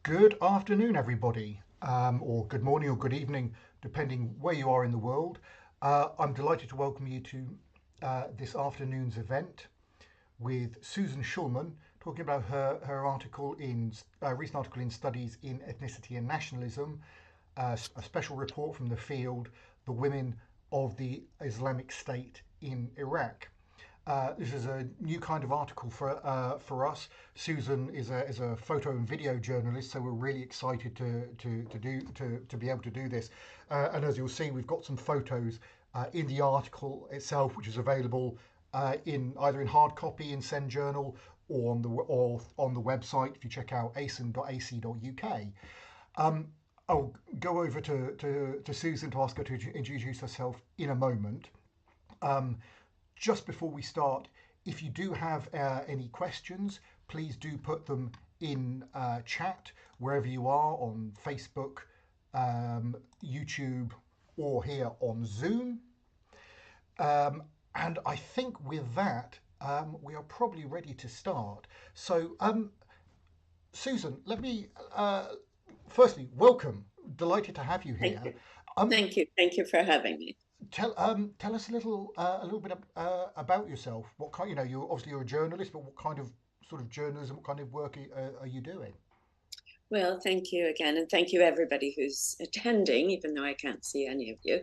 Good afternoon, everybody, or good morning or good evening, depending where you are in the world. I'm delighted to welcome you to this afternoon's event with Susan Schulman, talking about her article in recent article in Studies in Ethnicity and Nationalism, a special report from the field, The Women of the Islamic State in Iraq. This is a new kind of article for us. Susan is a photo and video journalist, so we're really excited to be able to do this. And as you'll see, we've got some photos in the article itself, which is available in either in hard copy in Send Journal or on the website if you check out asen.ac.uk. I'll go over to Susan to ask her to introduce herself in a moment. Just before we start, if you do have any questions, please do put them in chat wherever you are on Facebook, YouTube, or here on Zoom. And I think with that, we are probably ready to start. So, Susan, let me firstly welcome. Delighted to have you Thank here. you. Um, Thank you. Thank you for having me. tell us a little bit about yourself. What kind, you're obviously you're a journalist, but what kind of sort of journalism, what kind of work are you doing? Well, thank you again, and thank you everybody who's attending, even though I can't see any of you.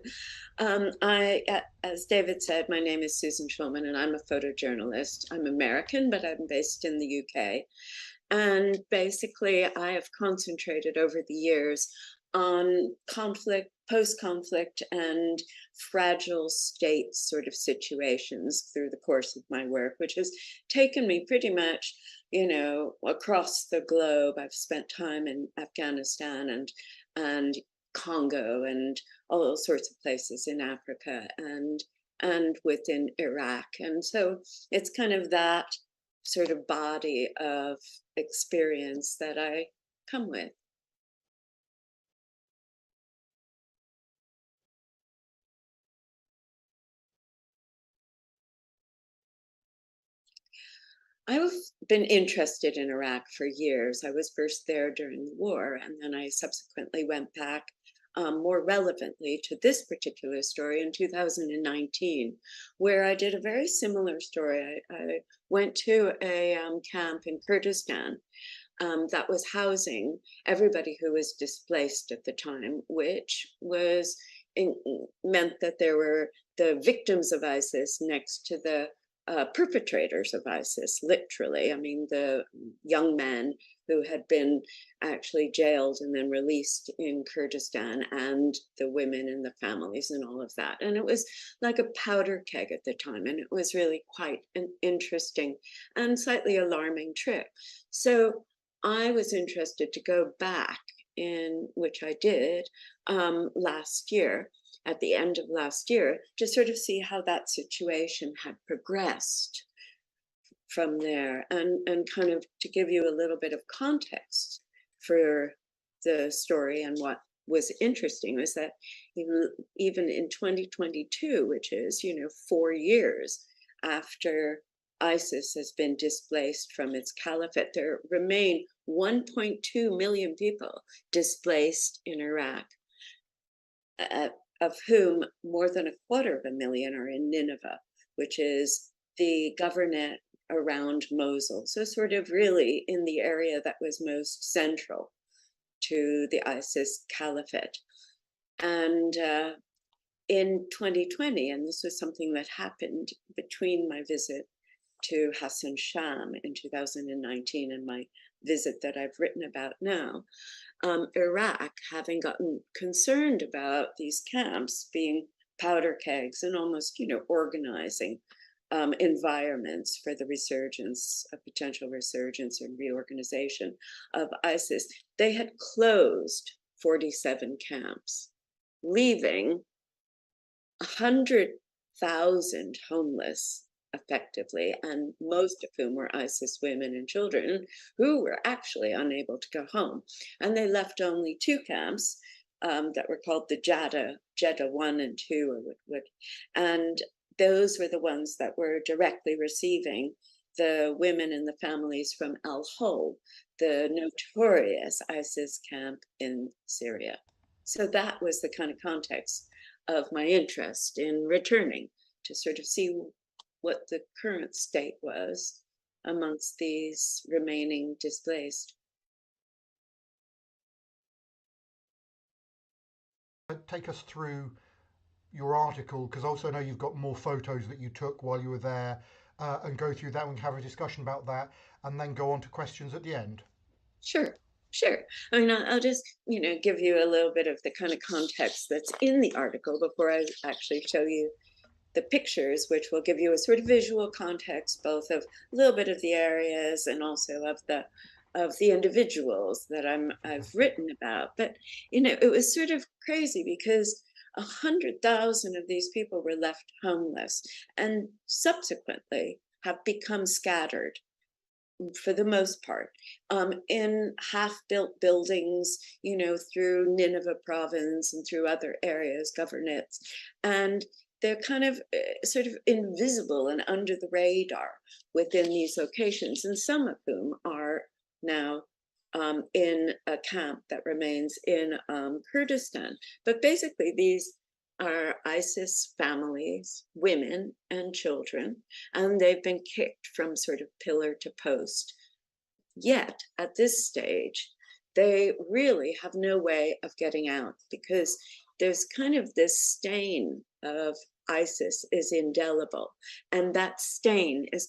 As David said, my name is Susan Schulman, and I'm a photojournalist. I'm American, but I'm based in the UK. And basically, I have concentrated over the years on conflict, post conflict, and fragile state sort of situations through the course of my work, which has taken me pretty much, across the globe. I've spent time in Afghanistan and Congo and all those sorts of places in Africa and within Iraq. And so it's kind of that sort of body of experience that I come with. I've been interested in Iraq for years. I was first there during the war, and then I subsequently went back more relevantly to this particular story in 2019, where I did a very similar story. I went to a camp in Kurdistan that was housing everybody who was displaced at the time, which in, meant that there were the victims of ISIS next to the perpetrators of ISIS, literally. I mean, the young men who had been actually jailed and then released in Kurdistan, and the women and the families and all of that. And it was like a powder keg at the time. And it was really quite an interesting and slightly alarming trip. So I was interested to go back, in which I did last year, at the end of last year, to sort of see how that situation had progressed from there, and kind of to give you a little bit of context for the story. And what was interesting was that even in 2022, which is 4 years after ISIS has been displaced from its caliphate, there remain 1.2 million people displaced in Iraq, of whom more than a quarter of a million are in Nineveh, which is the governorate around Mosul. So, sort of really in the area that was most central to the ISIS caliphate. And in 2020, and this was something that happened between my visit to Hassan Sham in 2019 and my visit that I've written about now, Iraq, having gotten concerned about these camps being powder kegs and almost, organizing environments for the resurgence, a potential resurgence and reorganization of ISIS, they had closed 47 camps, leaving 100,000 homeless effectively, and most of whom were ISIS women and children who were actually unable to go home. And they left only two camps that were called the Jeddah 1 and 2, and those were the ones that were directly receiving the women and the families from Al Hol, the notorious ISIS camp in Syria. So that was the kind of context of my interest in returning to sort of see what the current state was amongst these remaining displaced. Take us through your article, because I also know you've got more photos that you took while you were there, and go through that and have a discussion about that, and then go on to questions at the end. Sure, sure. I mean, I'll just, give you a little bit of the kind of context that's in the article before I actually show you the pictures, which will give you a sort of visual context, both of a little bit of the areas and also of the individuals that I've written about. But it was sort of crazy because 100,000 of these people were left homeless and subsequently have become scattered for the most part, in half-built buildings, through Nineveh province and through other areas, governorates, and they're kind of sort of invisible and under the radar within these locations, and some of whom are now in a camp that remains in Kurdistan. But basically, these are ISIS families, women and children, and they've been kicked from sort of pillar to post. Yet, at this stage, they really have no way of getting out because there's kind of this stain of ISIS is indelible, and that stain is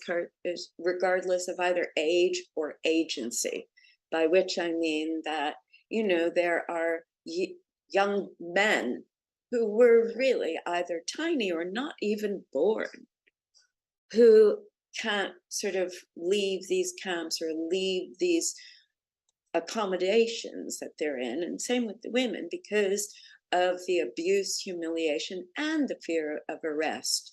regardless of either age or agency, by which I mean that, there are young men who were really either tiny or not even born, who can't sort of leave these camps or leave these accommodations that they're in. And same with the women, because of the abuse, humiliation, and the fear of arrest.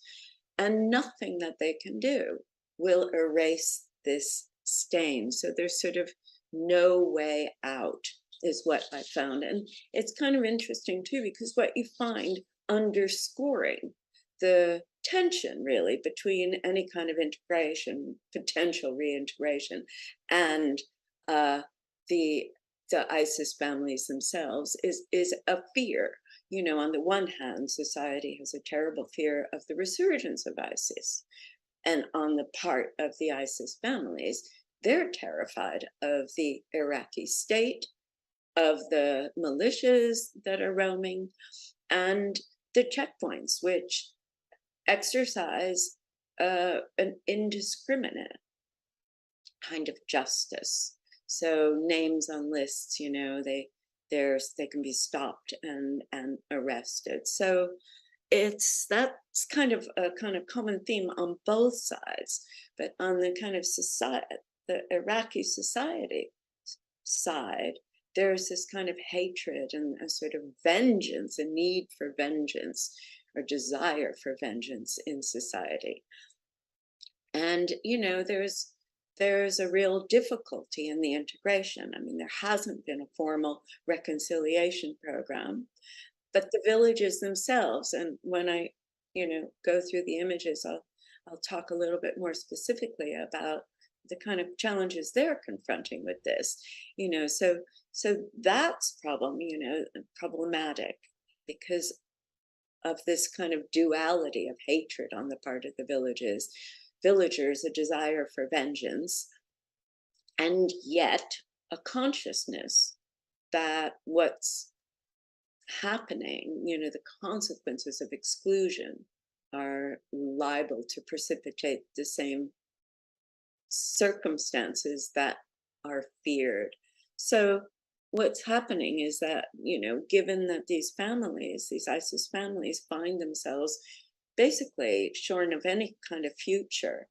And nothing that they can do will erase this stain. So there's sort of no way out, is what I found. And it's kind of interesting too, because what you find underscoring the tension really between any kind of integration, potential reintegration, and the ISIS families themselves is a fear. On the one hand, society has a terrible fear of the resurgence of ISIS, and on the part of the ISIS families, they're terrified of the Iraqi state, of the militias that are roaming, and the checkpoints, which exercise an indiscriminate kind of justice. So names on lists, they can be stopped and arrested. So that's kind of a common theme on both sides, but on the kind of society, the Iraqi society side, there's this kind of hatred and a sort of vengeance, a need for vengeance or desire for vengeance in society. And, there's a real difficulty in the integration. I mean, there hasn't been a formal reconciliation program, but the villages themselves, and when I, go through the images, I'll talk a little bit more specifically about the kind of challenges they're confronting with this, so that's problematic because of this kind of duality of hatred on the part of the villagers, a desire for vengeance, and yet a consciousness that what's happening, the consequences of exclusion are liable to precipitate the same circumstances that are feared. So what's happening is that, given that these ISIS families find themselves basically shorn of any kind of future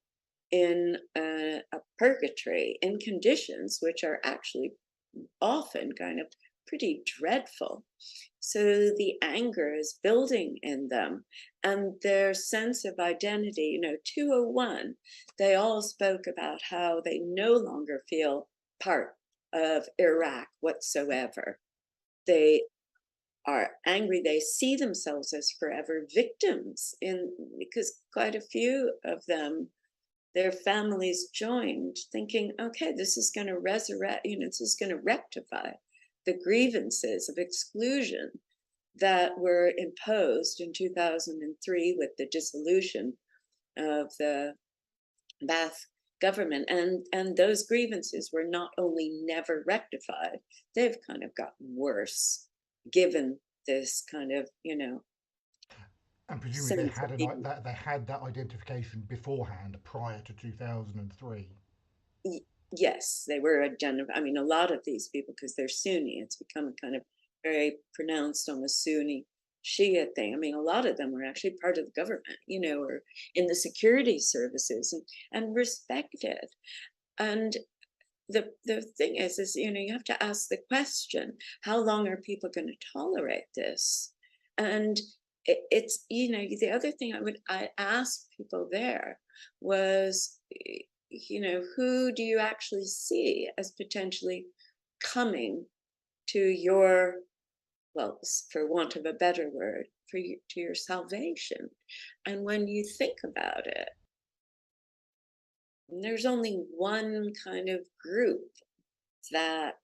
in a purgatory, in conditions which are actually often kind of pretty dreadful. So the anger is building in them, and their sense of identity, 201, they all spoke about how they no longer feel part of Iraq whatsoever. They are angry. They see themselves as forever victims because quite a few of them, their families joined, thinking, okay, this is going to resurrect, this is going to rectify the grievances of exclusion that were imposed in 2003 with the dissolution of the Ba'ath government. And those grievances were not only never rectified, they've kind of gotten worse, given this kind of, And presumably sense of being. they had that identification beforehand, prior to 2003. Yes, they were identified. I mean, a lot of these people, because they're Sunni, it's become kind of very pronounced on the Sunni Shia thing. I mean, a lot of them were actually part of the government, or in the security services and respected. And the thing is, you have to ask the question, how long are people going to tolerate this? And it's, the other thing I asked people there was, who do you actually see as potentially coming to your, well, for want of a better word, to your salvation? And when you think about it, there's only one kind of group that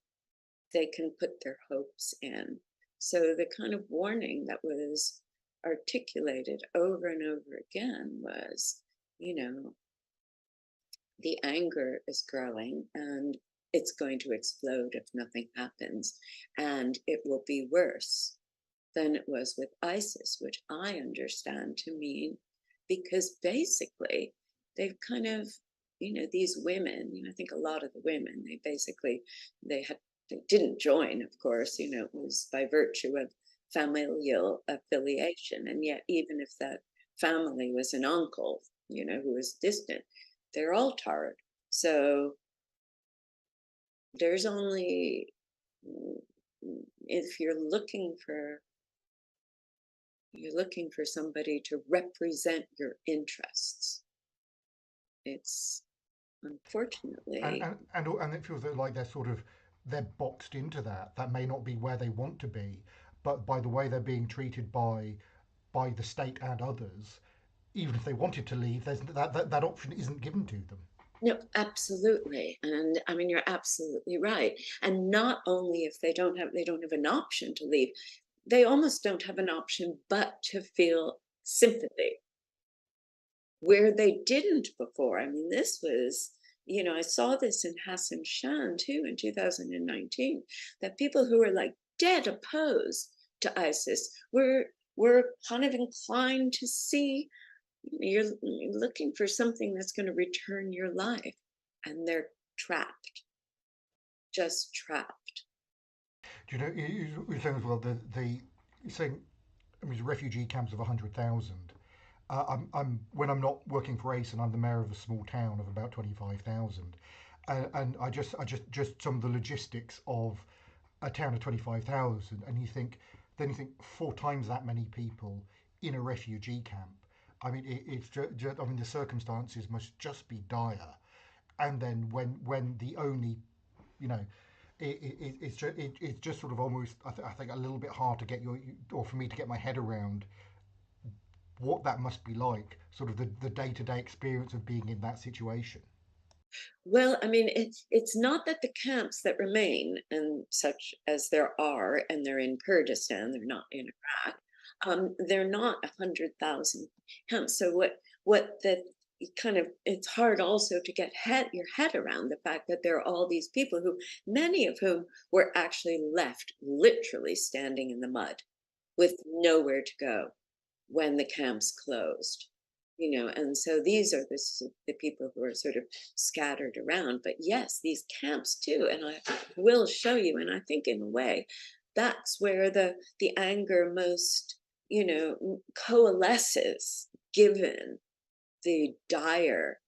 they can put their hopes in. So the kind of warning that was articulated over and over again was, the anger is growing and it's going to explode if nothing happens. And it will be worse than it was with ISIS, which I understand to mean, because basically they've kind of, these women, I think a lot of the women, they didn't join, of course, it was by virtue of familial affiliation. And yet, even if that family was an uncle, who was distant, they're all tarred. So there's only, if you're looking for somebody to represent your interests, it's unfortunately. And it feels like they're boxed into that. That may not be where they want to be, but by the way they're being treated by the state and others, even if they wanted to leave, that option isn't given to them. No, absolutely. And I mean, you're absolutely right. And not only if they don't have an option to leave, they almost don't have an option but to feel sympathy where they didn't before. I mean, this was, I saw this in Hassan Shan too in 2019, that people who were like dead opposed to ISIS were kind of inclined to see, you're looking for something that's going to return your life, and they're trapped, just trapped. Do you know, you're saying as well, you're saying, I mean, refugee camps of 100,000. When I'm not working for ASEN, I'm the mayor of a small town of about 25,000, and just some of the logistics of a town of 25,000, and then you think four times that many people in a refugee camp. I mean, it's just, I mean, the circumstances must just be dire, and then when the only, you know, it's just sort of almost, I think a little bit hard to get or for me to get my head around what that must be like, sort of the day-to-day experience of being in that situation. Well, I mean, it's not that the camps that remain, and such as there are, and they're in Kurdistan, they're not in Iraq. They're not 100,000 camps. So what that kind of, it's hard also to get your head around the fact that there are all these people who, many of whom were actually left literally standing in the mud with nowhere to go when the camps closed. And so these are the people who are sort of scattered around. But yes, these camps too, and I will show you, and I think in a way that's where the anger most, coalesces, given the dire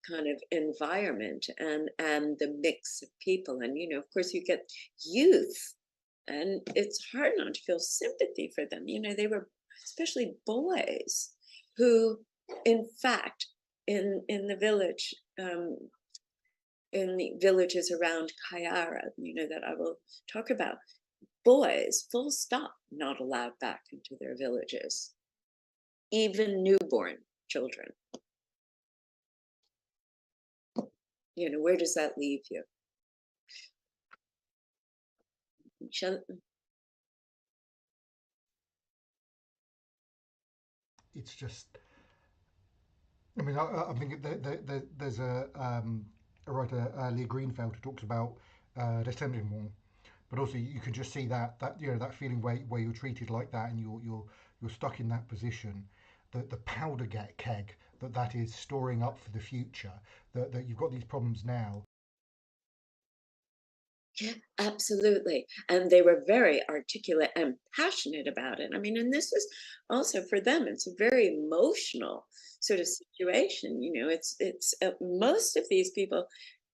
kind of environment and the mix of people. And of course you get youth, and it's hard not to feel sympathy for them. They were, especially boys, who in fact in the village, in the villages around Kayara, that I will talk about, boys, full stop, not allowed back into their villages, even newborn children. Where does that leave you? Shall, It's just, I mean, I think there's a writer, Leah Greenfeld, who talks about Ressentiments, but also you can just see that that feeling where you're treated like that and you're stuck in that position, the powder keg that is storing up for the future, that you've got these problems now. yeah, absolutely. And they were very articulate and passionate about it. I mean, and this is also for them, it's a very emotional sort of situation. It's most of these people,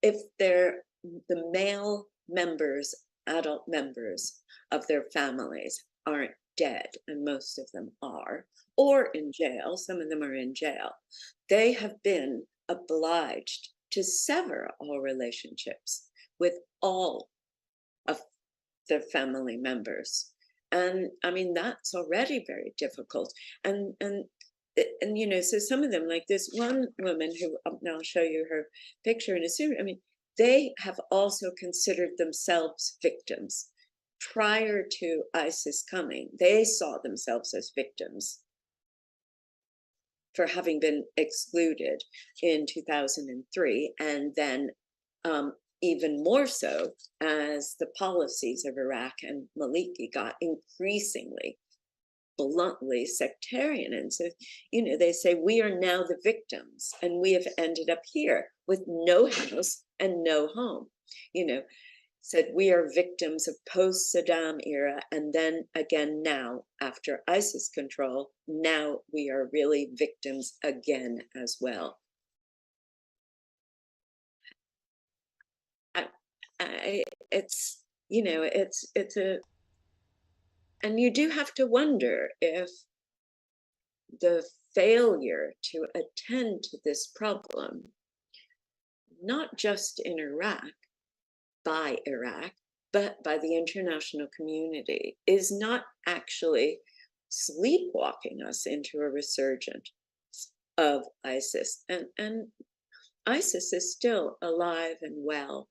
if they're the male members, adult members of their families aren't dead, and most of them are, or in jail, some of them are in jail, they have been obliged to sever all relationships with all of their family members. And I mean, that's already very difficult. And so some of them, like this one woman who, now I'll show you her picture in a second. I mean, they have also considered themselves victims prior to ISIS coming. They saw themselves as victims for having been excluded in 2003, and then even more so as the policies of Iraq and Maliki got increasingly bluntly sectarian. And so, they say we are now the victims and we have ended up here with no house and no home. Said we are victims of post-Saddam era, and then again now, after ISIS control, now we are really victims again as well. It's it's a, and you do have to wonder if the failure to attend to this problem, not just in Iraq, by Iraq, but by the international community, is not actually sleepwalking us into a resurgence of ISIS. And ISIS is still alive and well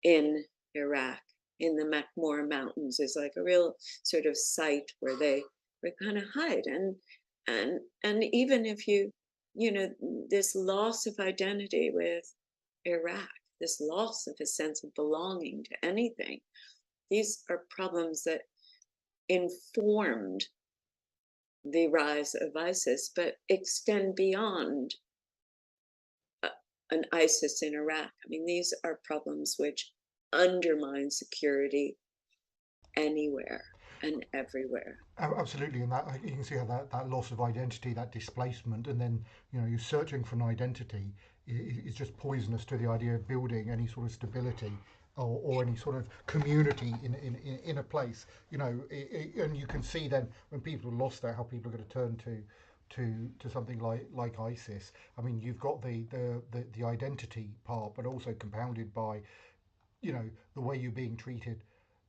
in Iraq. In the Makmur Mountains is like a real sort of site where they kind of hide. And even if this loss of identity with Iraq, this loss of a sense of belonging to anything, these are problems that informed the rise of ISIS, but extend beyond an ISIS in Iraq. I mean, these are problems which undermine security anywhere and everywhere. Absolutely, and that you can see how that loss of identity, that displacement, and then you're searching for an identity is just poisonous to the idea of building any sort of stability or any sort of community in a place. And you can see then when people have lost that, how people are going to turn to something like ISIS. I mean, you've got the identity part, but also compounded by the way you're being treated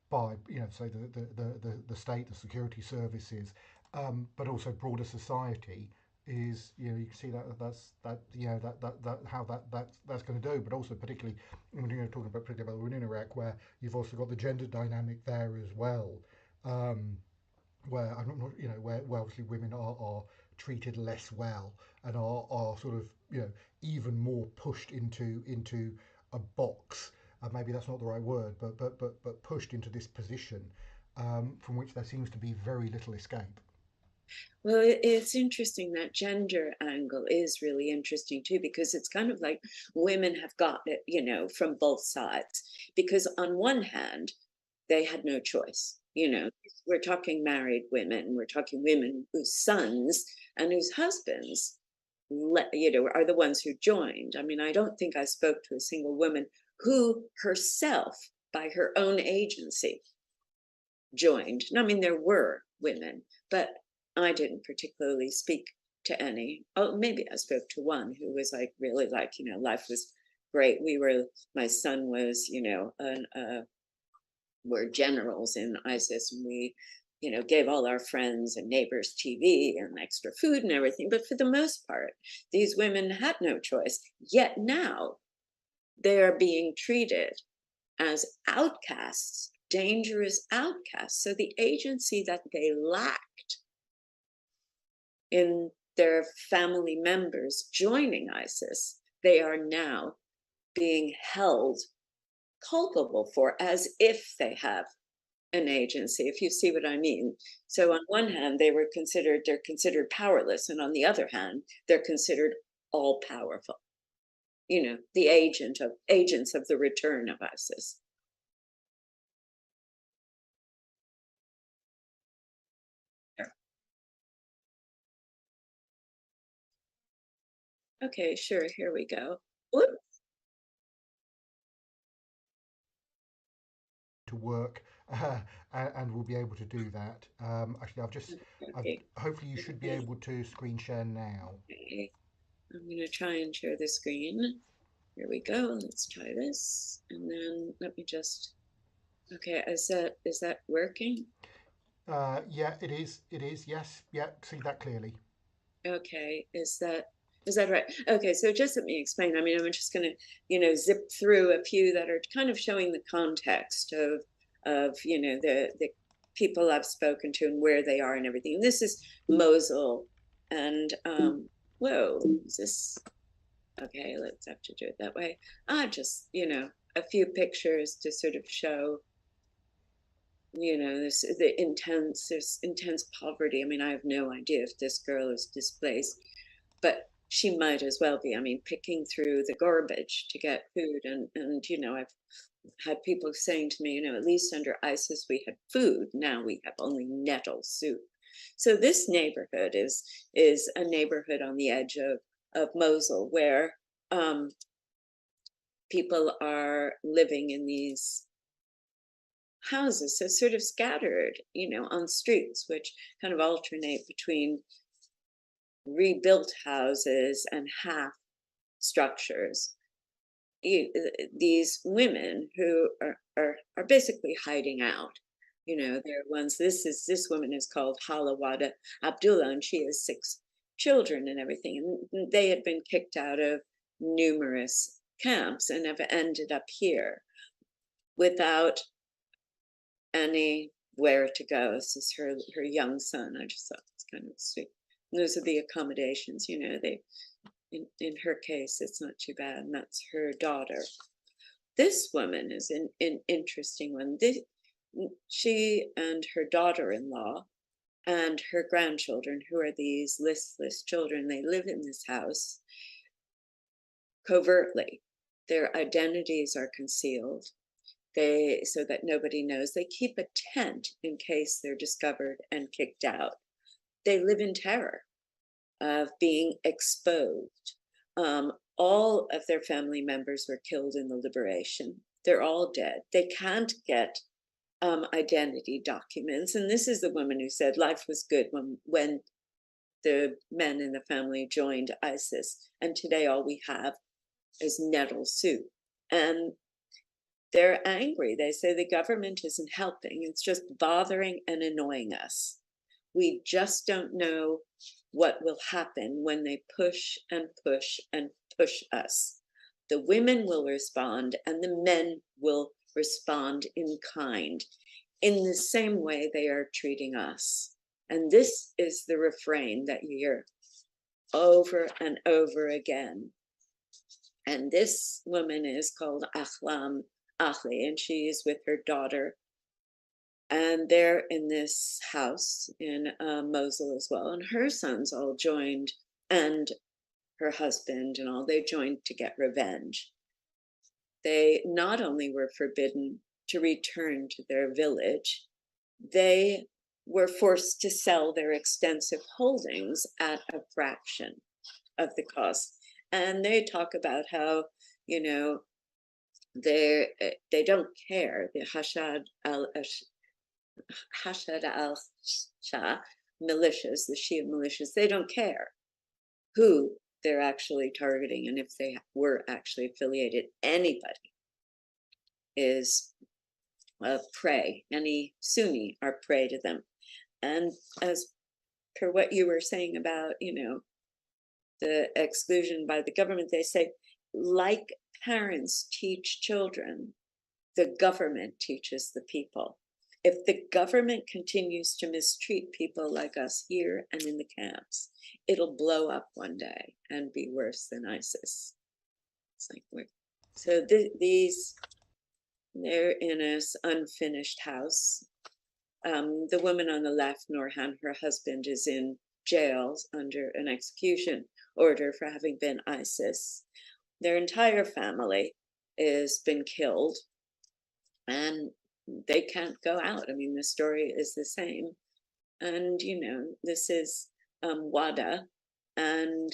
by say the state, the security services, but also broader society is you can see that how that's going to do, but also particularly when you're talking about particularly about women in Iraq, where you've also got the gender dynamic there as well, where I'm not where obviously women are treated less well and are sort of even more pushed into a box. Maybe that's not the right word, but pushed into this position from which there seems to be very little escape. Well, it's interesting. That gender angle is really interesting too, because it's kind of like women have got it, from both sides. Because on one hand, they had no choice. We're talking married women, we're talking women whose sons and whose husbands, are the ones who joined. I mean, I don't think I spoke to a single woman who herself, by her own agency, joined. I mean, there were women, but I didn't particularly speak to any. Oh, maybe I spoke to one who was like really like, life was great. My son was, we're generals in ISIS, and we, gave all our friends and neighbors TV and extra food and everything. But for the most part, these women had no choice. Yet now they are being treated as outcasts, dangerous outcasts. So the agency that they lacked in their family members joining ISIS, they are now being held culpable for, as if they have an agency, if you see what I mean. So on one hand, they're considered powerless, and on the other hand, they're considered all powerful. You know, the agents of the return of ISIS. Okay, sure. Here we go. Whoop. To work, and we'll be able to do that. Actually, Okay. hopefully you should be able to screen share now. Okay. I'm going to try and share the screen. Here we go. Let's try this. And then let me just, okay, is that working? Yeah, it is. It is. Yes. Yeah. See that clearly. Okay, is that right? Okay, so just let me explain. I mean, I'm just going to, zip through a few that are kind of showing the context of the people I've spoken to and where they are and everything. And this is Mosul, and whoa, is this okay? Let's have to do it that way. Just a few pictures to sort of show there's intense poverty. I mean, I have no idea if this girl is displaced, but she might as well be. I mean, picking through the garbage to get food, and I've had people saying to me, at least under ISIS we had food, now we have only nettle soup. So this neighborhood is a neighborhood on the edge of Mosul, where people are living in these houses, so sort of scattered, on streets, which kind of alternate between rebuilt houses and half structures. These women who are basically hiding out. They're ones. This woman is called Halawada Abdullah, and she has 6 children and everything. And they had been kicked out of numerous camps and have ended up here without anywhere to go. This is her young son. I just thought it's kind of sweet. And those are the accommodations. They in her case it's not too bad, and that's her daughter. This woman is an interesting one. She and her daughter-in-law and her grandchildren, who are these listless children, they live in this house covertly. Their identities are concealed, so that nobody knows. They keep a tent in case they're discovered and kicked out. They live in terror of being exposed. All of their family members were killed in the liberation. They're all dead. They can't get identity documents. And this is the woman who said life was good when the men in the family joined ISIS. And today all we have is nettle soup. And they're angry. They say the government isn't helping. It's just bothering and annoying us. We just don't know what will happen when they push and push and push us. The women will respond and the men will respond in kind, in the same way they are treating us. And this is the refrain that you hear over and over again. And this woman is called Ahlam Ahli, and she is with her daughter. And they're in this house in Mosul as well. And her sons all joined, and her husband and all, they joined to get revenge. They not only were forbidden to return to their village, they were forced to sell their extensive holdings at a fraction of the cost. And they talk about how, they don't care. The Hashad al-Shah militias, the Shia militias, they don't care who they're actually targeting, and if they were actually affiliated. Anybody is prey. Any Sunni are prey to them. And as per what you were saying about, the exclusion by the government, they say like parents teach children, the government teaches the people. If the government continues to mistreat people like us here and in the camps, it'll blow up one day and be worse than ISIS. It's like so these, they're in this unfinished house. The woman on the left, Norhan, her husband is in jail under an execution order for having been ISIS. Their entire family has been killed, and they can't go out. I mean, the story is the same. And, you know, this is WADA, and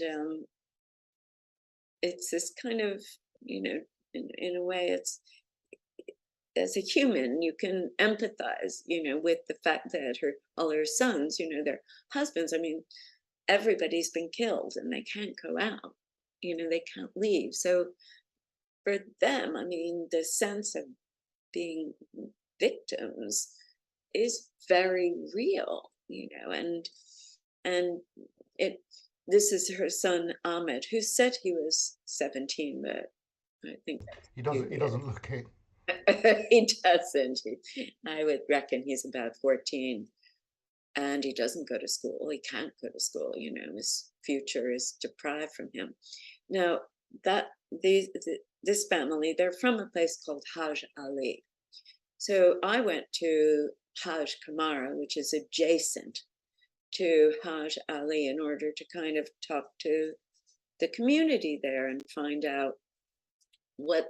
it's this kind of, you know, in a way, it's, as a human, you can empathize, you know, with the fact that all her sons, you know, their husbands, I mean, everybody's been killed and they can't go out, you know, they can't leave. So for them, I mean, the sense of being victims is very real, you know, and this is her son Ahmed, who said he was 17, but I think that's He a few doesn't. He years. doesn't look it. He doesn't. I would reckon he's about 14, and he doesn't go to school. He can't go to school. You know, his future is deprived from him. Now, that this family, they're from a place called Haj Ali. So I went to Haj Kamara, which is adjacent to Haj Ali, in order to kind of talk to the community there and find out what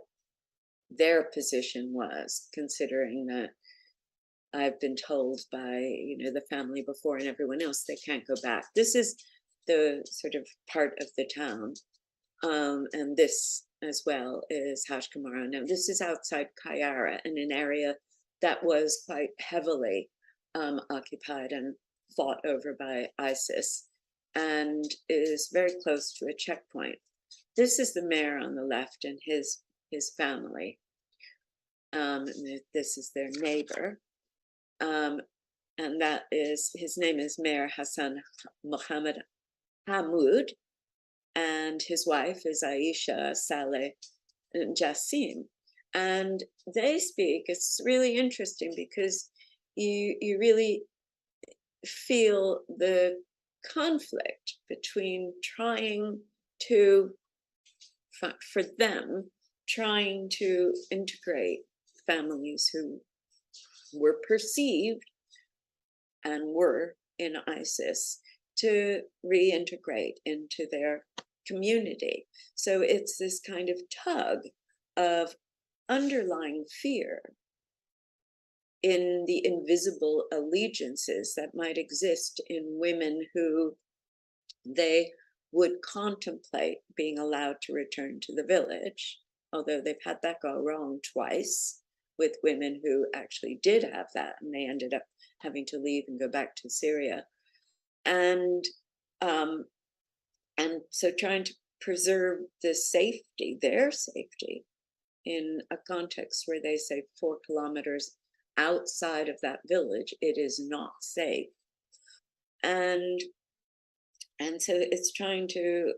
their position was, considering that I've been told by, you know, the family before and everyone else they can't go back. This is the sort of part of the town, and this as well is Haj Kamara. Now, this is outside Kayara, in an area that was quite heavily occupied and fought over by ISIS, and is very close to a checkpoint. This is the mayor on the left and his family. This is their neighbor, and that is, his name is Mayor Hassan Mohammed Hamoud, and his wife is Aisha Saleh Jassim. And they speak, it's really interesting because you really feel the conflict between trying to, for them, trying to integrate families who were perceived and were in ISIS to reintegrate into their community. So it's this kind of tug of underlying fear in the invisible allegiances that might exist in women who they would contemplate being allowed to return to the village, although they've had that go wrong twice with women who actually did have that, and they ended up having to leave and go back to Syria. And so trying to preserve the safety, their safety, in a context where they say 4 kilometers outside of that village, it is not safe. And so it's trying to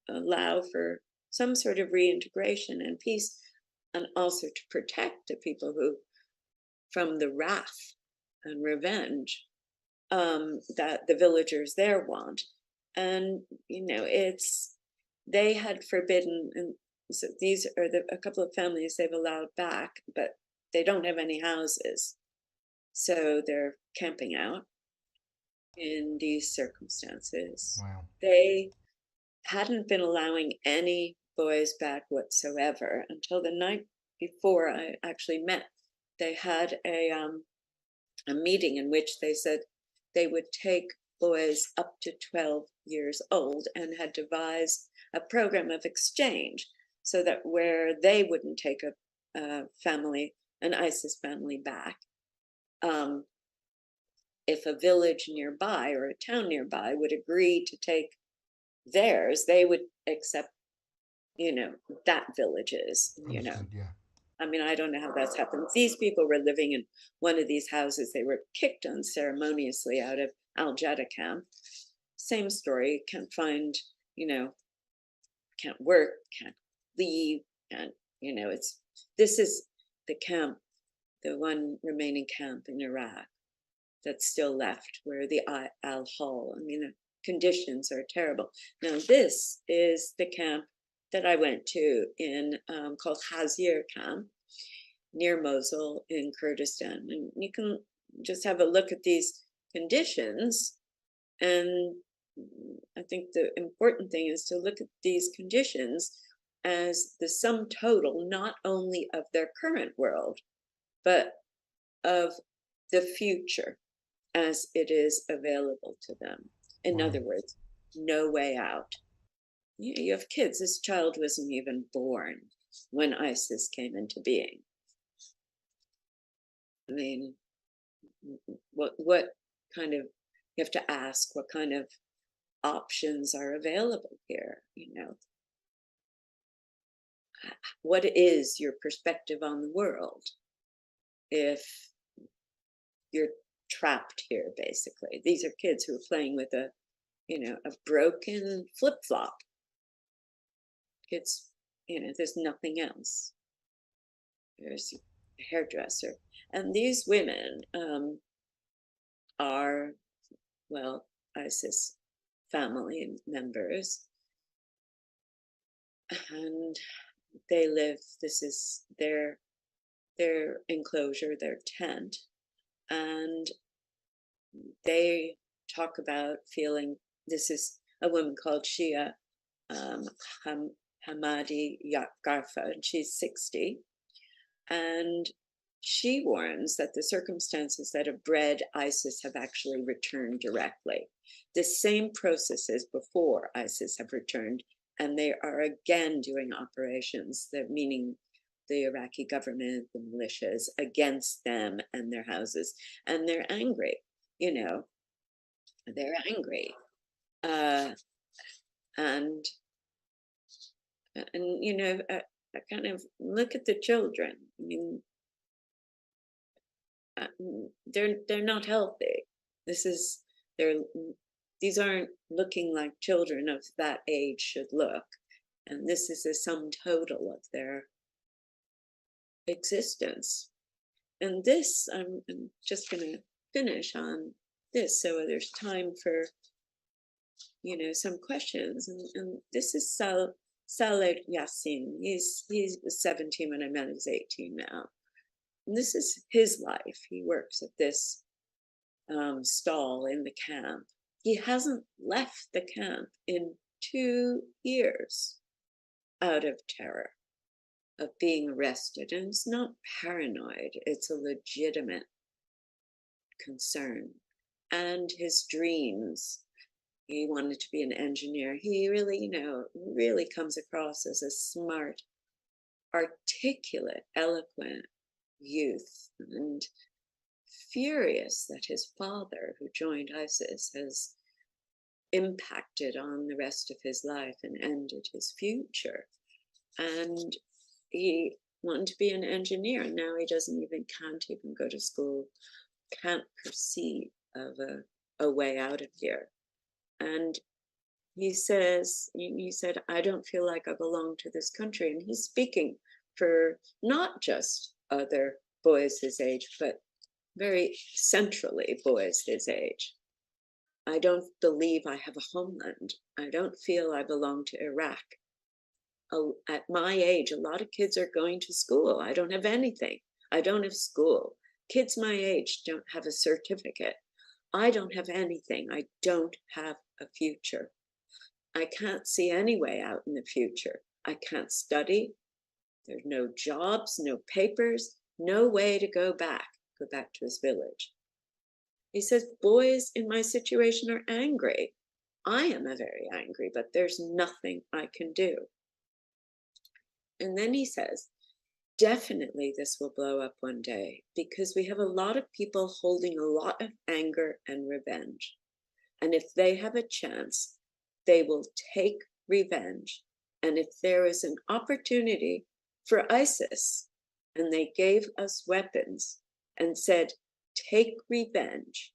allow for some sort of reintegration and peace, and also to protect the people who, from the wrath and revenge that the villagers there want. And, you know, they had forbidden, and so these are a couple of families they've allowed back, but they don't have any houses. So they're camping out in these circumstances. Wow. They hadn't been allowing any boys back whatsoever until the night before I actually met. They had a meeting in which they said they would take boys up to 12 years old, and had devised a program of exchange so that where they wouldn't take a family, an ISIS family back, if a village nearby or a town nearby would agree to take theirs, they would accept, you know, that village's, you know. Understood. Yeah. I mean, I don't know how that's happened. These people were living in one of these houses. They were kicked unceremoniously out of Al Jada camp. Same story. Can't find, you know, can't work, can't leave. And, this is the camp, the one remaining camp in Iraq that's still left, where the Al Hol, the conditions are terrible. Now, this is the camp that I went to in called Hazir Camp near Mosul in Kurdistan. And you can just have a look at these conditions. And I think the important thing is to look at these conditions as the sum total, not only of their current world, but of the future as it is available to them. In Wow. other words, no way out. You have kids. This child wasn't even born when ISIS came into being. I mean, what kind of, you have to ask what kind of options are available here, What is your perspective on the world if you're trapped here, basically? These are kids who are playing with a broken flip-flop. Kids, there's nothing else. There's a hairdresser. And these women are, well, ISIS family members. And they live, this is their enclosure, their tent. And they talk about feeling, this is a woman called Shia Hamadi Garfa, and she's 60. And she warns that the circumstances that have bred ISIS have actually returned directly. The same processes before ISIS have returned, and they are again doing operations, meaning the Iraqi government, the militias, against them and their houses. And they're angry, they're angry. And I kind of look at the children. They're not healthy. These aren't looking like children of that age should look. And this is a sum total of their existence. And this, I'm just going to finish on this so there's time for, some questions. And this is Saleh Yassin. He's 17 when I met him. He's 18 now. And this is his life. He works at this stall in the camp. He hasn't left the camp in 2 years out of terror of being arrested. And it's not paranoid, it's a legitimate concern. And his dreams, he wanted to be an engineer. He really, really comes across as a smart, articulate, eloquent youth, and furious that his father, who joined ISIS, has impacted on the rest of his life and ended his future. And he wanted to be an engineer, and now he can't even go to school, can't perceive of a way out of here. And he said, I don't feel like I belong to this country. And he's speaking for not just other boys his age, but very centrally boys his age. I don't believe I have a homeland. I don't feel I belong to Iraq. At my age, a lot of kids are going to school. I don't have anything. I don't have school. Kids my age don't have a certificate. I don't have anything. I don't have a future. I can't see any way out in the future. I can't study. There's no jobs, no papers, no way to go back to his village. He says, boys in my situation are angry. I am very angry, but there's nothing I can do. And then he says, definitely this will blow up one day, because we have a lot of people holding a lot of anger and revenge. And if they have a chance, they will take revenge. And if there is an opportunity for ISIS, and they gave us weapons and said, take revenge,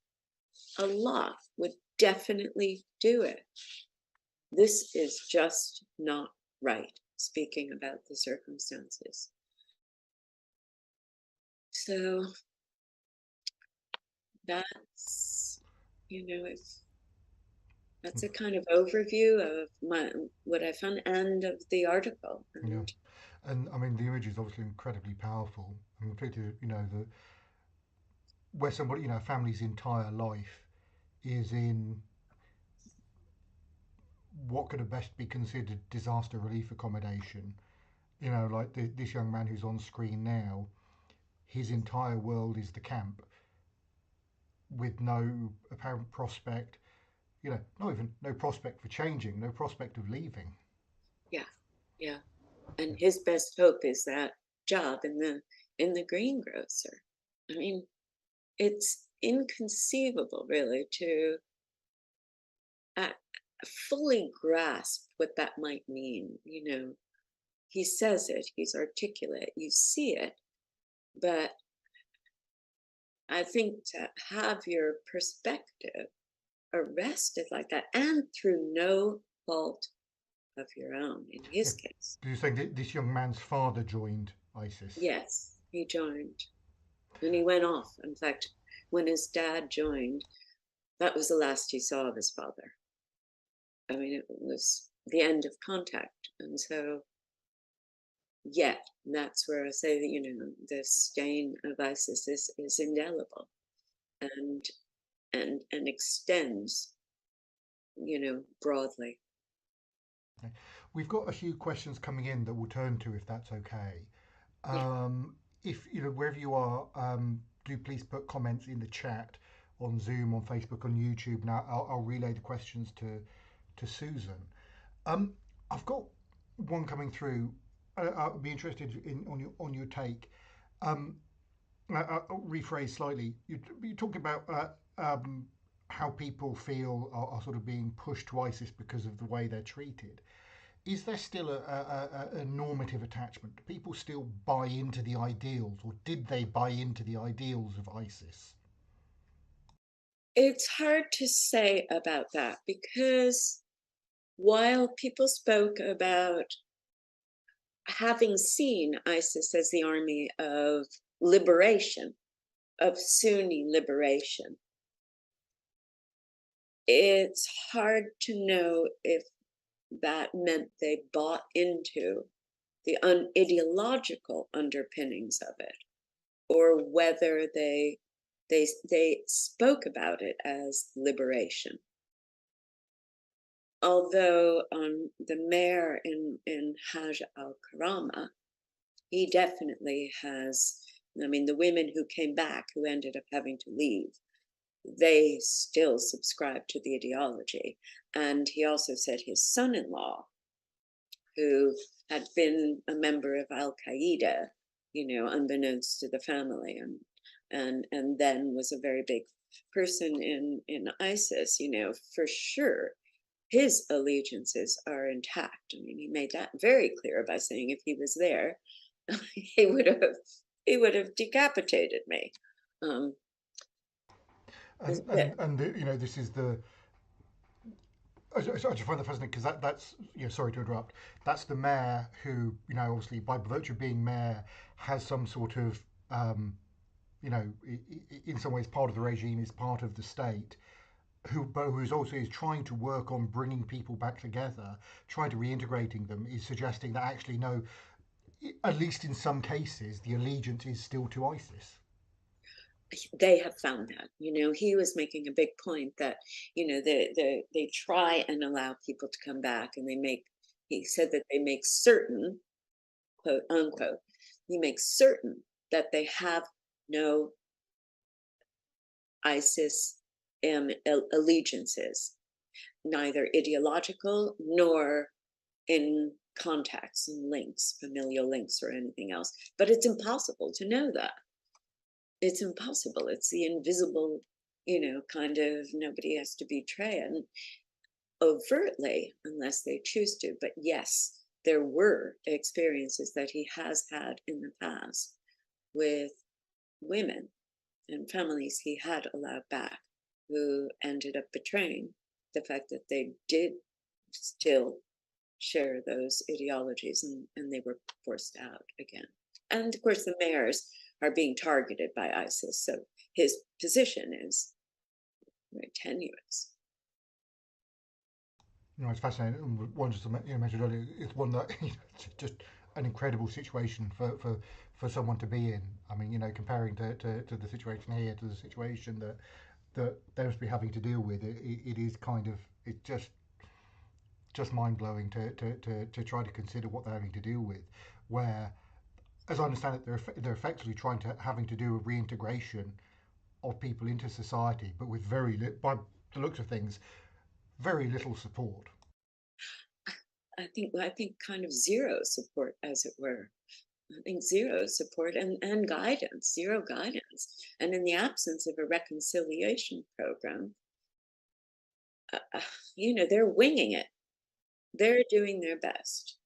Allah would definitely do it. This is just not right. speaking about the circumstances. So that's, if that's a kind of overview of what I found and of the article. Yeah. And And I mean, the image is obviously incredibly powerful. I mean, particularly, the where somebody, a family's entire life is in what could have best be considered disaster relief accommodation. Like this young man who's on screen now, his entire world is the camp with no apparent prospect, not even no prospect for changing, no prospect of leaving. yeah, yeah. And his best hope is that job in the greengrocer. I mean, it's inconceivable, really, to uh, fully grasp what that might mean. He says it, he's articulate, you see it, but I think to have your perspective arrested like that and through no fault of your own in Yeah. his case. Do you think that this young man's father joined ISIS? Yes, he joined and he went off. In fact, when his dad joined, that was the last he saw of his father. I mean, it was the end of contact. And so, yeah, that's where I say that, the stain of ISIS is indelible and and extends, broadly. Okay. We've got a few questions coming in that we'll turn to if that's okay. Yeah. If wherever you are, do please put comments in the chat on Zoom, on Facebook, on YouTube. Now I'll relay the questions to Susan. Um, I've got one coming through. I'll be interested in on your take. Um, I'll rephrase slightly. You talk about how people feel are sort of being pushed to ISIS because of the way they're treated. Is there still a normative attachment? Do people still buy into the ideals, or did they buy into the ideals of ISIS? It's hard to say about that because while people spoke about having seen ISIS as the army of liberation, of Sunni liberation, it's hard to know if that meant they bought into the ideological underpinnings of it, or whether they spoke about it as liberation. Although the mayor in Hajj al-Karama, he definitely has. I mean, the women who came back, who ended up having to leave, they still subscribe to the ideology. And he also said his son-in-law, who had been a member of Al Qaeda, unbeknownst to the family, and then was a very big person in ISIS, for sure his allegiances are intact. I mean, he made that very clear by saying if he was there, he would have decapitated me. Um, And this is the. I just find that fascinating because that's sorry to interrupt. That's the mayor who obviously by virtue of being mayor has some sort of in some ways part of the regime, is part of the state, who's also is trying to work on bringing people back together, trying to reintegrating them, is suggesting that actually no, at least in some cases, the allegiance is still to ISIS. they have found that. He was making a big point that they try and allow people to come back, and he said that they make certain, quote unquote, he makes certain that they have no ISIS allegiances, neither ideological nor in contacts and links, familial links or anything else. But it's impossible to know that. It's impossible. It's the invisible, kind of, nobody has to betray it overtly unless they choose to. But yes, there were experiences that he has had in the past with women and families he had allowed back who ended up betraying the fact that they did still share those ideologies, and they were forced out again. And of course, the mayors are being targeted by ISIS, so his position is very tenuous. It's fascinating. And one just mentioned earlier, it's one that it's just an incredible situation for someone to be in. I mean, comparing to the situation here to the situation that they must be having to deal with, it is kind of it's just mind blowing to try to consider what they're having to deal with. Where, as I understand it, they're effectively having to do a reintegration of people into society, but with by the looks of things, very little support. I think kind of zero support, as it were. I think zero support and guidance, zero guidance. And in the absence of a reconciliation program, they're winging it. They're doing their best.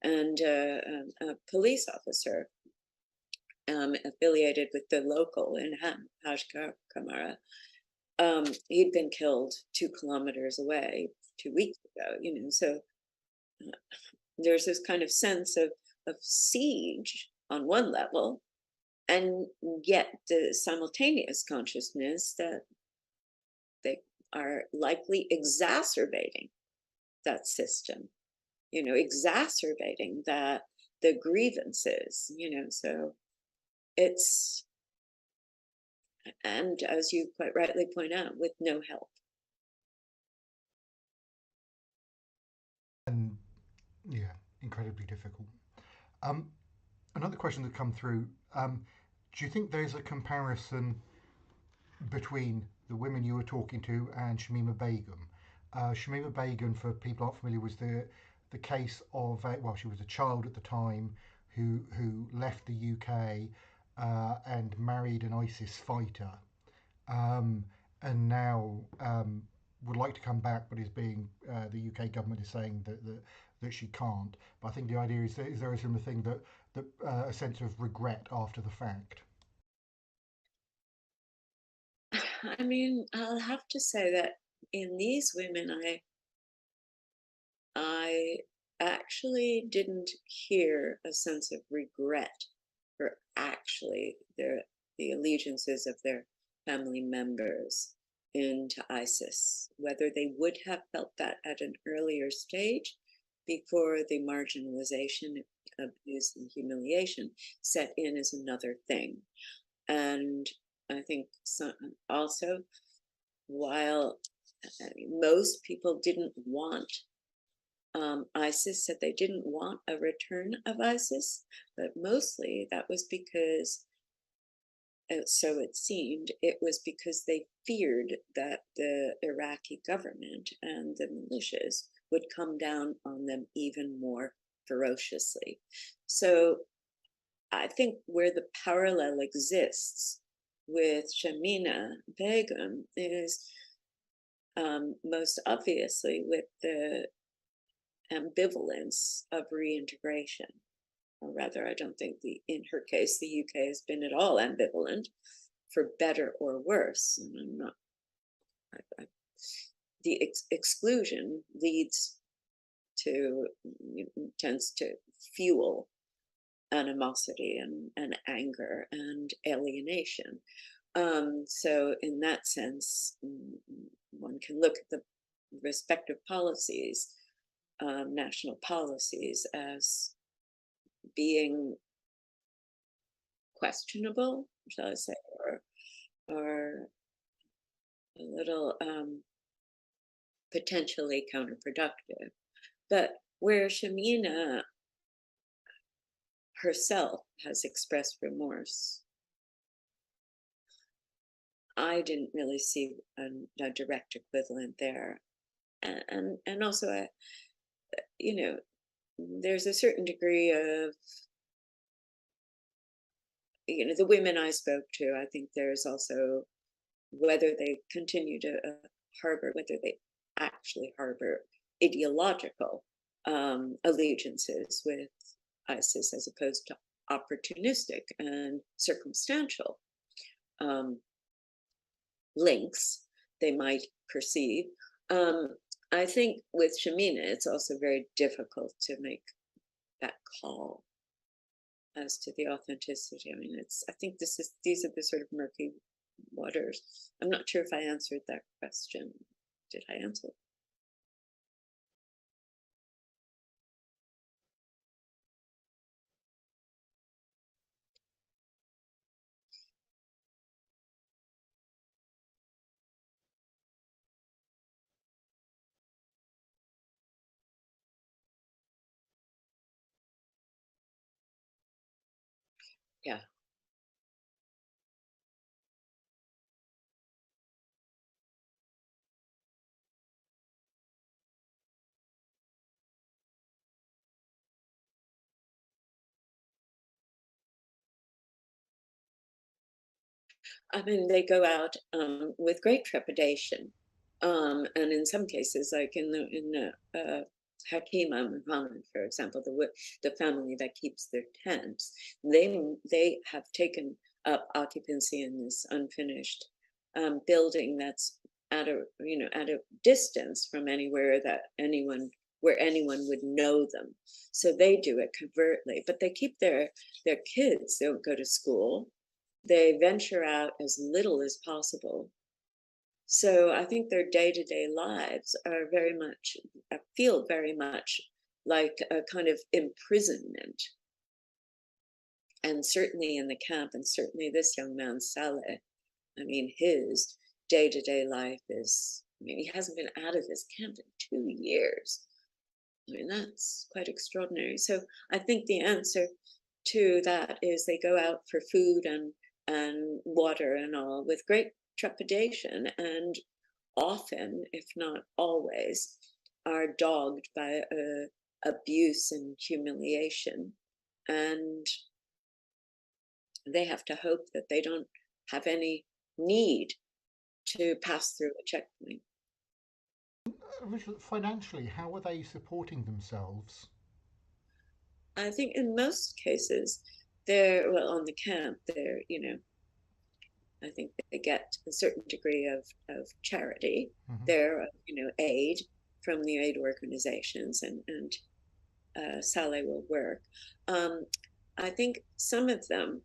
And a police officer affiliated with the local in Hajj Kamara, he'd been killed 2 kilometers away 2 weeks ago, so there's this kind of sense of siege on one level, and yet the simultaneous consciousness that they are likely exacerbating that system, exacerbating the grievances, so it's, and as you quite rightly point out, with no help. And yeah, incredibly difficult. Um, Another question that come through: do you think there's a comparison between the women you were talking to and Shamima Begum? Shamima Begum, for people aren't familiar, was the case of she was a child at the time who left the UK and married an ISIS fighter, um, and now would like to come back, but is being the UK government is saying that she can't. But I think the idea is there a similar thing that a sense of regret after the fact. I mean, I'll have to say that in these women, I actually didn't hear a sense of regret for actually the allegiances of their family members into ISIS, whether they would have felt that at an earlier stage before the marginalization, abuse, and humiliation set in is another thing. And I think also, while most people didn't want ISIS, said they didn't want a return of ISIS, but mostly that was because, so it seemed, it was because they feared that the Iraqi government and the militias would come down on them even more ferociously. So I think where the parallel exists with Shamina Begum is most obviously with the ambivalence of reintegration. Or rather, I don't think in her case, the UK has been at all ambivalent, for better or worse. And I'm not, the exclusion tends to fuel animosity and anger and alienation. So in that sense, one can look at the respective policies, national policies, as being questionable, shall I say, or a little potentially counterproductive. But where Shamina herself has expressed remorse, I didn't really see a direct equivalent there. And also, there's a certain degree of, the women I spoke to, I think there's also, whether they continue to whether they actually harbor ideological allegiances with ISIS as opposed to opportunistic and circumstantial links they might perceive. I think with Shamina, it's also very difficult to make that call as to the authenticity. I mean, I think these are the sort of murky waters. I'm not sure if I answered that question. Did I answer? Yeah. I mean, they go out with great trepidation, and in some cases, like in the Hakima Muhammad, for example, the family that keeps their tents, they have taken up occupancy in this unfinished building that's at a distance from anywhere that anyone would know them. So they do it covertly, but they keep their kids. They don't go to school, they venture out as little as possible. So I think their day-to-day lives are very much, feel very much like a kind of imprisonment. And certainly in the camp, and certainly this young man, Saleh, I mean, his day-to-day life is, I mean, he hasn't been out of this camp in 2 years. I mean, that's quite extraordinary. So I think the answer to that is they go out for food and water and all with great trepidation, and often, if not always, are dogged by abuse and humiliation. And they have to hope that they don't have any need to pass through a checkpoint. Financially, how are they supporting themselves? I think in most cases, they're, well, on the camp, I think they get a certain degree of charity, Hmm. their aid from the aid organizations, and Saleh will work. Um, I think some of them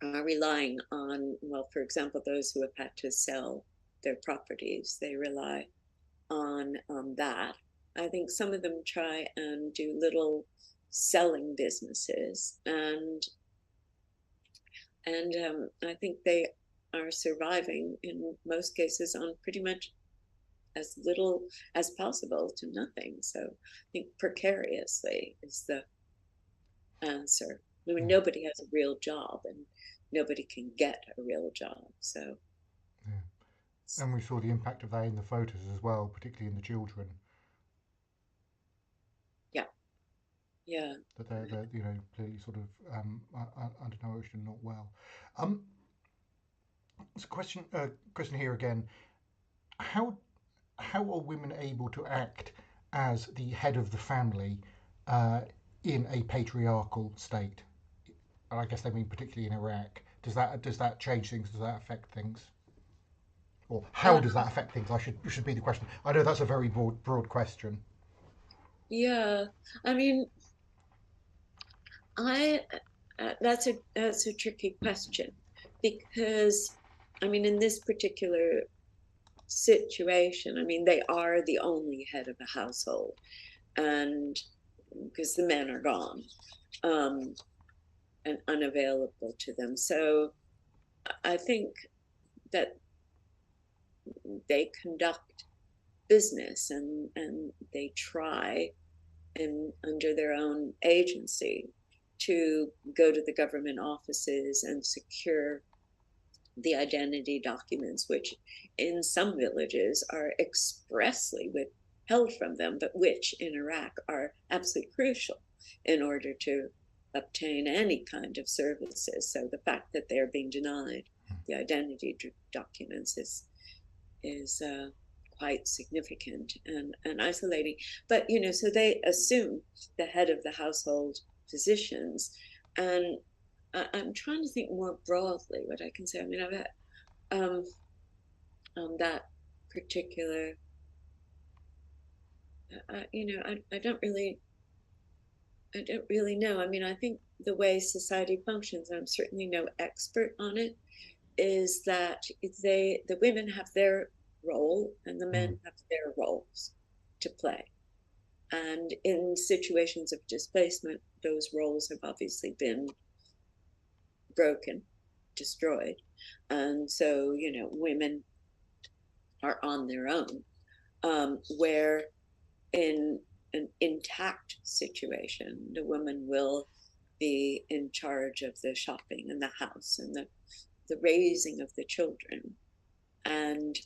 are relying on, well, for example, those who have had to sell their properties, they rely on that. I think some of them try and do little selling businesses, and I think they are surviving in most cases on pretty much as little as possible to nothing. So I think precariously is the answer. I mean, Yeah, nobody has a real job, and nobody can get a real job. So yeah. And we saw the impact of that in the photos as well, particularly in the children, yeah, yeah. that they're clearly sort of undernourished and not well. Um, so question here again: how how are women able to act as the head of the family uh, in a patriarchal state? And I guess they mean particularly in Iraq. Does that change things? Does that affect things? Or how Uh, does that affect things? I should be the question. I know that's a very broad question. yeah. I mean, I that's a tricky question because I mean, in this particular situation, I mean, they are the only head of the household, and because the men are gone um, and unavailable to them. So I think that they conduct business and they try and under their own agency to go to the government offices and secure the identity documents, which in some villages are expressly withheld from them, but which in Iraq are absolutely crucial in order to obtain any kind of services. So the fact that they're being denied the identity documents is quite significant and isolating. But so they assume the head of the household positions, and I'm trying to think more broadly what I can say. I mean, I've had um, on that particular I don't really, know. I mean, I think the way society functions, I'm certainly no expert on it, is that the women have their role and the Mm. men have their roles to play. And in situations of displacement, those roles have obviously been broken, destroyed. And so, women are on their own. Where in an intact situation, the woman will be in charge of the shopping and the house and the raising of the children. And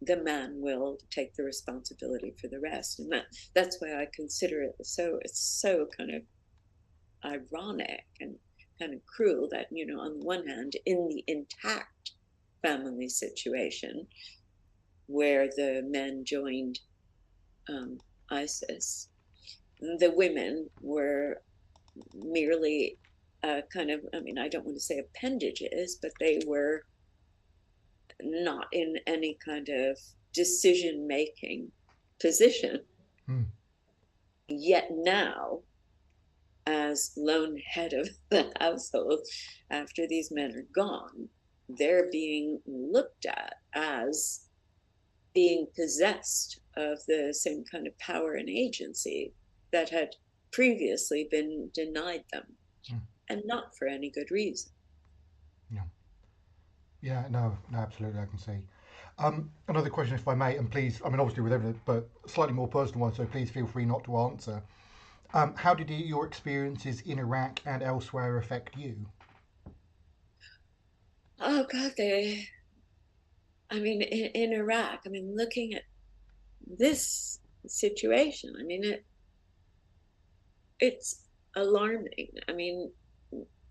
the man will take the responsibility for the rest. And that's why I consider it it's so kind of ironic and kind of cruel that, on the one hand, in the intact family situation where the men joined ISIS, the women were merely kind of, I mean, I don't want to say appendages, but they were not in any kind of decision making position. Mm. Yet now, as lone head of the household, after these men are gone, they're being looked at as being possessed of the same kind of power and agency that had previously been denied them, Mm. and not for any good reason. Yeah. Yeah, no, no, absolutely, I can see. Another question, if I may, and please, I mean, obviously with everything, but slightly more personal one, so please feel free not to answer. How did your experiences in Iraq and elsewhere affect you? Oh God, I mean, in Iraq, I mean, looking at this situation, I mean, it's alarming. I mean,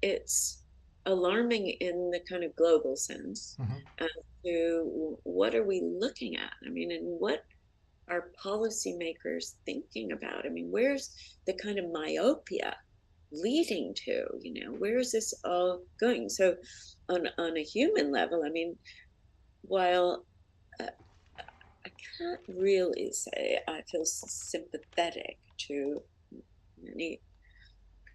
it's alarming in the kind of global sense Hmm. as to what are we looking at? I mean, and what are policymakers thinking about? I mean, where's the kind of myopia leading to? Where is this all going? So, on a human level, I mean, while I can't really say I feel sympathetic to many,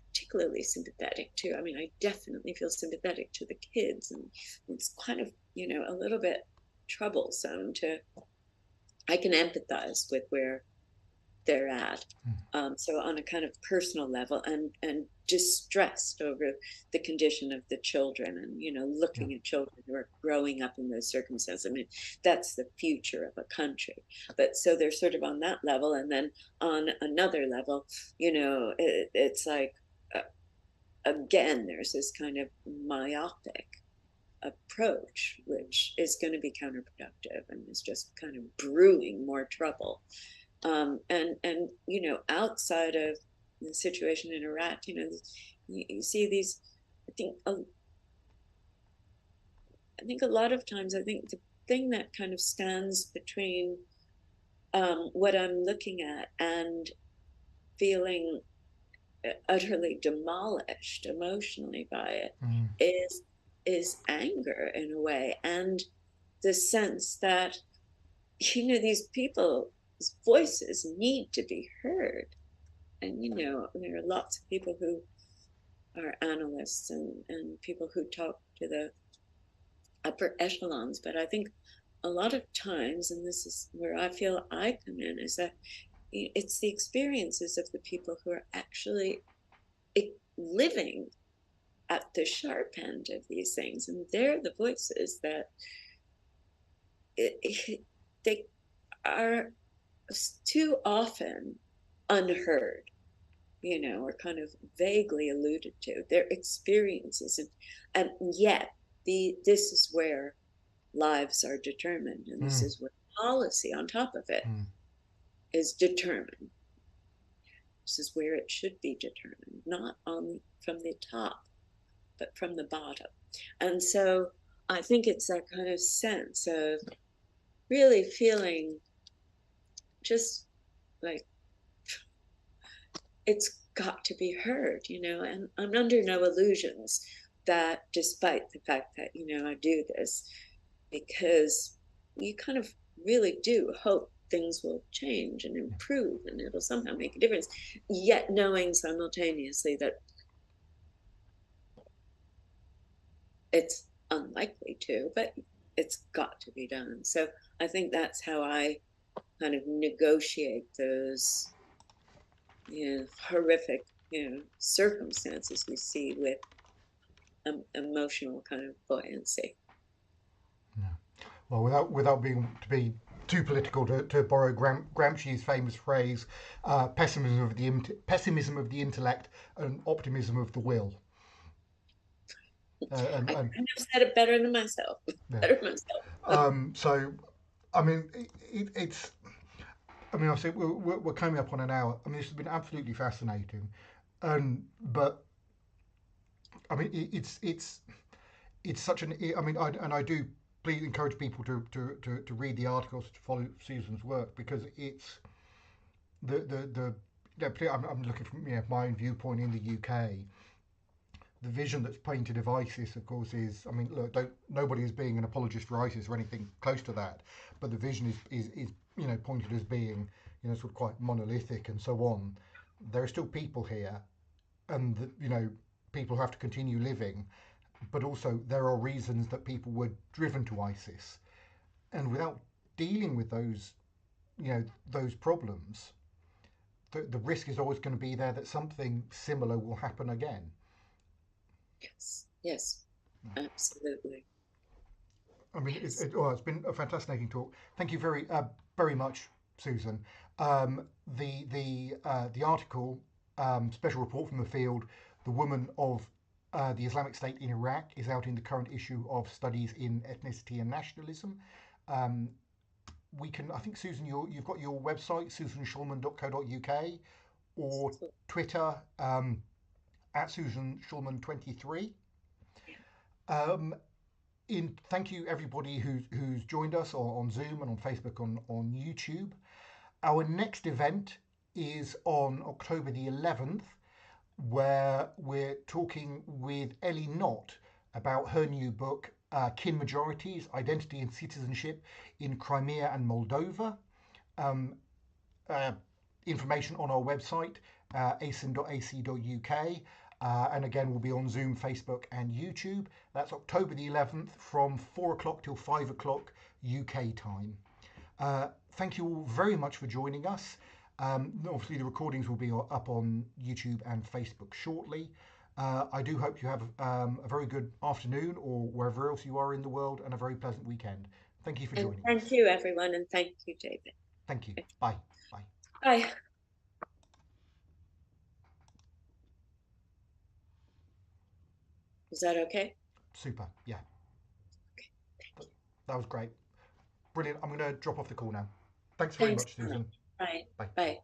particularly sympathetic to, I mean, I definitely feel sympathetic to the kids, and it's kind of, a little bit troublesome to, I can empathize with where they're at. So on a kind of personal level, and distressed over the condition of the children, and Yeah. looking at children who are growing up in those circumstances. I mean, that's the future of a country. But so they're sort of on that level, and then on another level, it's like, uh, again, there's this kind of myopic approach, which is going to be counterproductive and is just kind of brewing more trouble. And outside of the situation in Iraq, you see these. I think I think a lot of times, I think the thing that kind of stands between what I'm looking at and feeling utterly demolished emotionally by it Mm. is anger in a way, and the sense that these people's voices need to be heard. And there are lots of people who are analysts and people who talk to the upper echelons, but I think a lot of times, and this is where I feel I come in, is that it's the experiences of the people who are actually living at the sharp end of these things, and they're the voices that they are too often unheard, or kind of vaguely alluded to, their experiences. And yet, this is where lives are determined, and this Mm. is where policy on top of it Mm. is determined. This is where it should be determined, not from the top, but from the bottom. And so I think it's that kind of sense of really feeling just like it's got to be heard, and I'm under no illusions that, despite the fact that, I do this, because you kind of really do hope things will change and improve and it'll somehow make a difference, yet knowing simultaneously that it's unlikely to, but it's got to be done. So I think that's how I kind of negotiate those horrific circumstances we see with emotional kind of buoyancy. Yeah. Well, without being to be too political, to borrow Gramsci's famous phrase, pessimism of the intellect and optimism of the will. I And couldn't have said it better than myself. yeah. Better myself. So, I mean, it's. I mean, I say we're coming up on an hour. I mean, this has been absolutely fascinating, but I mean, it's such an. I mean, I do please encourage people to read the articles, to follow Susan's work, because it's the I'm looking from my own viewpoint in the UK. The vision that's painted of ISIS, of course, is, I mean, look, nobody is being an apologist for ISIS or anything close to that, but the vision is pointed as being sort of quite monolithic and so on. There are still people here, and people have to continue living, but also there are reasons that people were driven to ISIS, and without dealing with those problems, the risk is always going to be there that something similar will happen again. Yes, yes, absolutely. I mean, Yes. it's been a fascinating talk. Thank you very much, Susan. The article, special report from the field, the woman of the Islamic State in Iraq, is out in the current issue of Studies in Ethnicity and Nationalism. Um, I think, Susan, you've got your website, susanschulman.co.uk, or Twitter at Susan Schulman 23. Um, Thank you everybody who's joined us on Zoom and on Facebook, on YouTube. Our next event is on October the 11th, where we're talking with Ellie Knott about her new book, Kin Majorities, Identity and Citizenship in Crimea and Moldova. Um, uh, Information on our website, asen.ac.uk. And again, we'll be on Zoom, Facebook, and YouTube. That's October the 11th from 4 o'clock till 5 o'clock UK time. Thank you all very much for joining us. Obviously, the recordings will be up on YouTube and Facebook shortly. I do hope you have a very good afternoon or wherever else you are in the world, and a very pleasant weekend. Thank you for And joining thank us. you, everyone, and thank you, David. Thank you. Bye. Bye. Bye. Is that okay? Super. Yeah. Okay. That, that was great. Brilliant. I'm going to drop off the call now. Thanks very Thanks much, so much. Susan. Bye. Bye. Bye.